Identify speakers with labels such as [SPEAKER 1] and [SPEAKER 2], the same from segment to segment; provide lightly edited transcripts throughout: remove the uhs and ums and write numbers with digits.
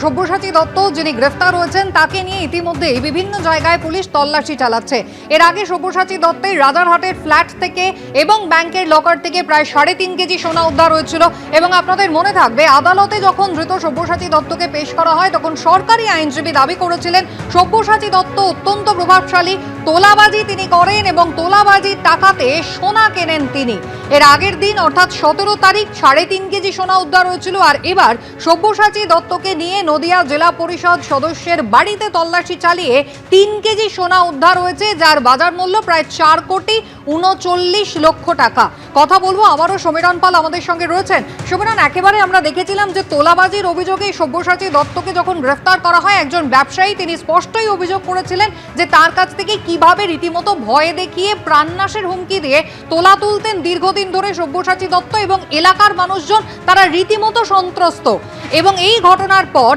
[SPEAKER 1] সব্যসাচী দত্ত যিনি গ্রেফতার হয়েছেন তাকে নিয়ে ইতিমধ্যে বিভিন্ন জায়গায় পুলিশ তল্লাশি চালাচ্ছে। এর আগে সব্যসাচী দত্তের রাজারহাটের ফ্ল্যাট থেকে এবং ব্যাংকের লকার থেকে প্রায় 3.5 কেজি সোনা উদ্ধার হয়েছিল। এবং আপনাদের মনে থাকবে, আদালতে যখন ধৃত সব্যসাচী দত্তকে পেশ করা হয় তখন সরকারি আইনজীবী দাবি করেছিলেন সব্যসাচী দত্ত অত্যন্ত প্রভাবশালী, তোলাবাজি তিনি করেন এবং তোলাবাজির টাকাতে সোনা কেনেন তিনি। এর আগের দিন অর্থাৎ 17 তারিখ 3.5 কেজি সোনা উদ্ধার হয়েছিল। আর এবার সব্যসাচী দত্তকে নিয়ে নদিয়া জেলা পরিষদ সদস্যের বাড়িতে তল্লাশি চালিয়ে 3 কেজি সোনা উদ্ধার হয়েছে, যার বাজার মূল্য প্রায় 4,39,00,000 টাকা। কথা বলবো, আবারও সমীরণ পাল আমাদের সঙ্গে রয়েছেন। সমীরণ, একেবারে আমরা দেখেছিলাম যে তোলাবাজির অভিযোগে সব্যসাচী দত্তকে যখন গ্রেফতার করা হয়, একজন ব্যবসায়ী তিনি স্পষ্টই অভিযোগ করেছিলেন যে তার কাছ থেকে কিভাবে রীতিমতো ভয় দেখিয়ে প্রাণনাশের হুমকি দিয়ে তোলা তুলতেন দীর্ঘদিন ধরে সব্যসাচী দত্ত, এবং এলাকার মানুষজন তারা রীতিমতো সন্ত্রস্ত। এবং এই ঘটনার পর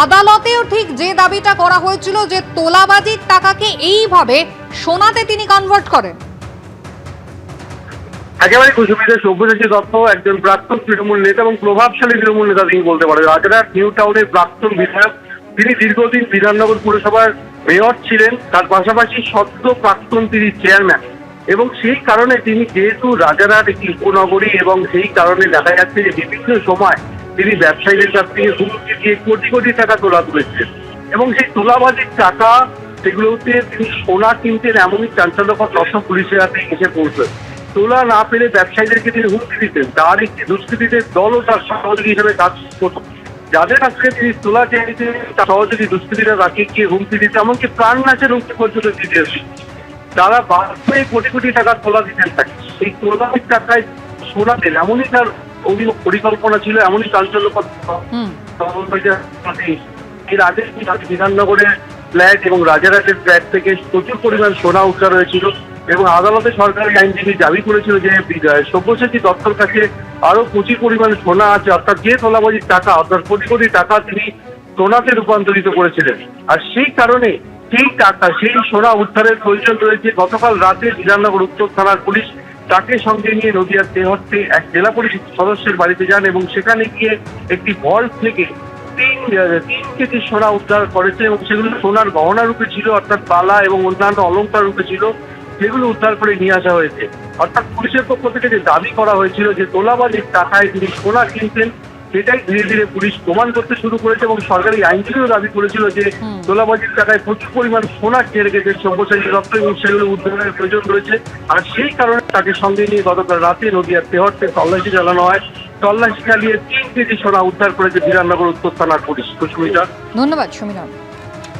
[SPEAKER 1] আদালতেও ঠিক যে দাবিটা করা হয়েছিল যে তোলাবাজির টাকাকে এইভাবে সোনাতে তিনি কনভার্ট করেন।
[SPEAKER 2] একেবারে কুসুমিতা, সব্যসাচী দত্ত একজন প্রাক্তন তৃণমূল নেতা এবং প্রভাবশালী তৃণমূল নেতা তিনি বলতে পারেন। রাজারহাট নিউ টাউনের প্রাক্তন বিধায়ক তিনি, দীর্ঘদিন বিধাননগর পুরসভার মেয়র ছিলেন, তার পাশাপাশি সদ্য প্রাক্তন তিনি চেয়ারম্যান। এবং সেই কারণে তিনি যেহেতু রাজারহাট একটি উপনগরী, এবং সেই কারণে দেখা যাচ্ছে যে বিভিন্ন সময় তিনি ব্যবসায়ীদের কাছ থেকে হুমকি দিয়ে কোটি কোটি টাকা তোলা তুলেছিলেন। এবং সেই তোলাবাজির টাকা সেগুলোতে তিনি সোনা কিনতেন, এমনই চাঞ্চল্যকর তথ্য পুলিশের হাতে এসে পৌঁছয়। তোলা না পেলে ব্যবসায়ীদেরকে তিনি হুমকি দিতেন। তার একটি দুষ্কৃতীদের দলও তার সহযোগী হিসেবে কাজ করত। যাদের কাছ থেকে তিনি তোলা চেয়েছেন তার সহযোগী দুষ্কৃতীরা তাকে গিয়ে হুমকি দিতে, এমনকি প্রাণনাশের হুমকি পর্যন্ত দিতে এসেছে। তারা বাস্তবে কোটি কোটি টাকা তোলা দিতেন তাকে। এই তোলার টাকায় সোনা দেন, এমনই তার পরিকল্পনা ছিল, এমনই চাঞ্চল্যকর। এর আগে বিধাননগরের ফ্ল্যাট এবং রাজারহাটের ফ্ল্যাট থেকে প্রচুর পরিমাণ সোনা উদ্ধার হয়েছিল। এবং আদালতে সরকারি আইনজীবী দাবি করেছিল যে সব্যসাচী দত্তর কাছে আরো প্রচুর পরিমাণ সোনা আছে, অর্থাৎ যে তোলাবাজির টাকা অর্থাৎ কোটি কোটি টাকা তিনি সোনাতে রূপান্তরিত করেছিলেন। আর সেই কারণে সেই টাকা, সেই সোনা উদ্ধারের প্রয়োজন রয়েছে। গতকাল রাতে বিধাননগর উত্তর থানার পুলিশ তাকে সঙ্গে নিয়ে নদিয়ার তেহট্টে এক জেলা পরিষদ সদস্যের বাড়িতে যান এবং সেখানে গিয়ে একটি ভল্ট থেকে 3 কেজি সোনা উদ্ধার করেছে। এবং সেগুলো সোনার গহনা রূপে ছিল, অর্থাৎ বালা এবং অন্যান্য অলংকার রূপে ছিল, সেগুলো উদ্ধার করে নিয়ে আসা হয়েছে। অর্থাৎ পুলিশের পক্ষ থেকে যে দাবি করা হয়েছিল যে তোলাবাজির টাকায় তিনি সোনা কিনতেন, সেটাই ধীরে ধীরে পুলিশ প্রমাণ করতে শুরু করেছে। এবং সরকারি আইনজীবীও দাবি করেছিল যে তোলাবাজির টাকায় প্রচুর পরিমাণ সোনা খেয়ে রেখেছে সব্যসাচী দত্ত, এবং সেগুলো উদ্ধারের প্রয়োজন রয়েছে। আর সেই কারণে তাকে সঙ্গে নিয়ে গতকাল রাতে নদিয়ার তেহট্টে তল্লাশি চালানো হয়। তল্লাশি চালিয়ে 3 কেজি সোনা উদ্ধার করেছে বিধাননগর উত্তর থানার পুলিশ। সুস্মিতা,
[SPEAKER 1] ধন্যবাদ সমীরণ।